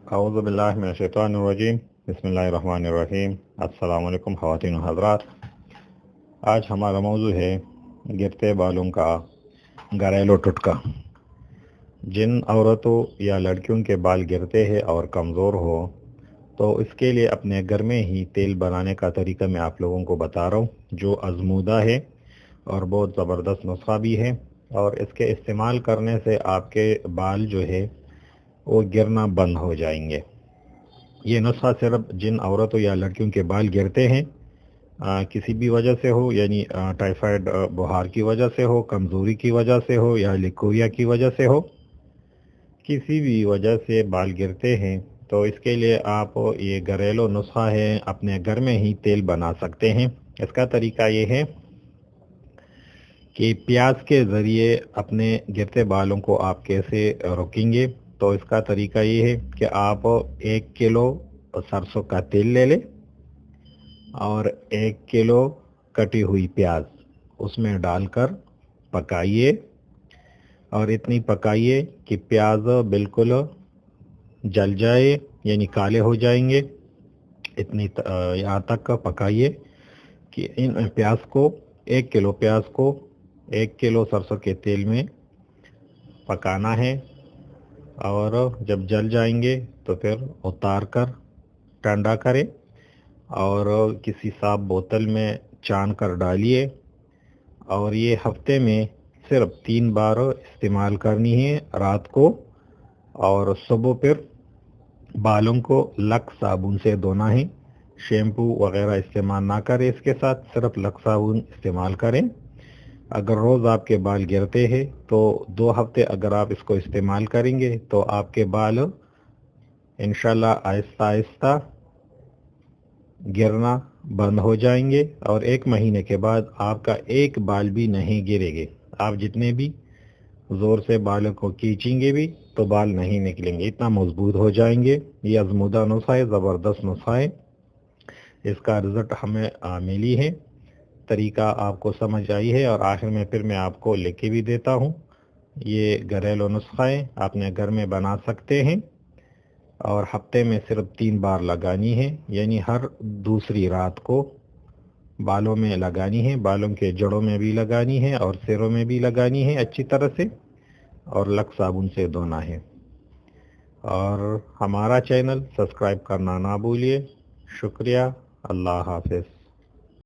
अऊज़ु बिल्लाहि मिनश्शैतानिर्रजीम बिस्मिल्लाहिर्रहमानिर्रहीम। अस्सलाम वालेकुम ख़वातीन व हज़रात। आज हमारा मौजू है गिरते बालों का घरेलू टुटका। जिन औरतों या लड़कियों के बाल गिरते हैं और कमज़ोर हो, तो इसके लिए अपने घर में ही तेल बनाने का तरीका मैं आप लोगों को बता रहा हूँ, जो आज़मूदा है और बहुत ज़बरदस्त नुस्खा भी है। और इसके इस्तेमाल करने से आपके बाल जो है वो गिरना बंद हो जाएंगे। ये नुस्खा सिर्फ जिन औरतों या लड़कियों के बाल गिरते हैं किसी भी वजह से हो, यानी टाइफाइड बुखार की वजह से हो, कमज़ोरी की वजह से हो या लिकोरिया की वजह से हो, किसी भी वजह से बाल गिरते हैं, तो इसके लिए आप ये घरेलू नुस्खा है, अपने घर में ही तेल बना सकते हैं। इसका तरीका ये है कि प्याज के ज़रिए अपने गिरते बालों को आप कैसे रोकेंगे। तो इसका तरीका ये है कि आप 1 किलो सरसों का तेल ले लें और 1 किलो कटी हुई प्याज उसमें डालकर पकाइए, और इतनी पकाइए कि प्याज बिल्कुल जल जाए, यानी काले हो जाएंगे। इतनी यहाँ तक पकाइए कि इन प्याज को 1 किलो प्याज को 1 किलो सरसों के तेल में पकाना है। और जब जल जाएंगे तो फिर उतार कर ठंडा करें और किसी साफ बोतल में छान कर डालिए। और ये हफ्ते में सिर्फ 3 बार इस्तेमाल करनी है, रात को और सुबह। फिर बालों को लक्स साबुन से धोना है, शैम्पू वगैरह इस्तेमाल ना करें, इसके साथ सिर्फ लक्स साबुन इस्तेमाल करें। अगर रोज़ आपके बाल गिरते हैं तो 2 हफ्ते अगर आप इसको इस्तेमाल करेंगे तो आपके बाल इंशाल्लाह आहिस्ता आहिस्ता गिरना बंद हो जाएंगे, और 1 महीने के बाद आपका एक बाल भी नहीं गिरेंगे। आप जितने भी ज़ोर से बालों को खींचेंगे भी तो बाल नहीं निकलेंगे, इतना मजबूत हो जाएंगे। ये आज़मूदा नुस्खा है, ज़बरदस्त नुस्खा है। इसका रिज़ल्ट हमें मिली है, तरीका आपको समझ आई है, और आखिर में फिर मैं आपको लिख भी देता हूँ। ये घरेलू नुस्खा है, आपने घर में बना सकते हैं और हफ्ते में सिर्फ 3 बार लगानी है, यानी हर दूसरी रात को बालों में लगानी है। बालों के जड़ों में भी लगानी है और सिरों में भी लगानी है अच्छी तरह से, और लक्स साबुन से धोना है। और हमारा चैनल सब्सक्राइब करना ना भूलिए। शुक्रिया। अल्लाह हाफ़िज़।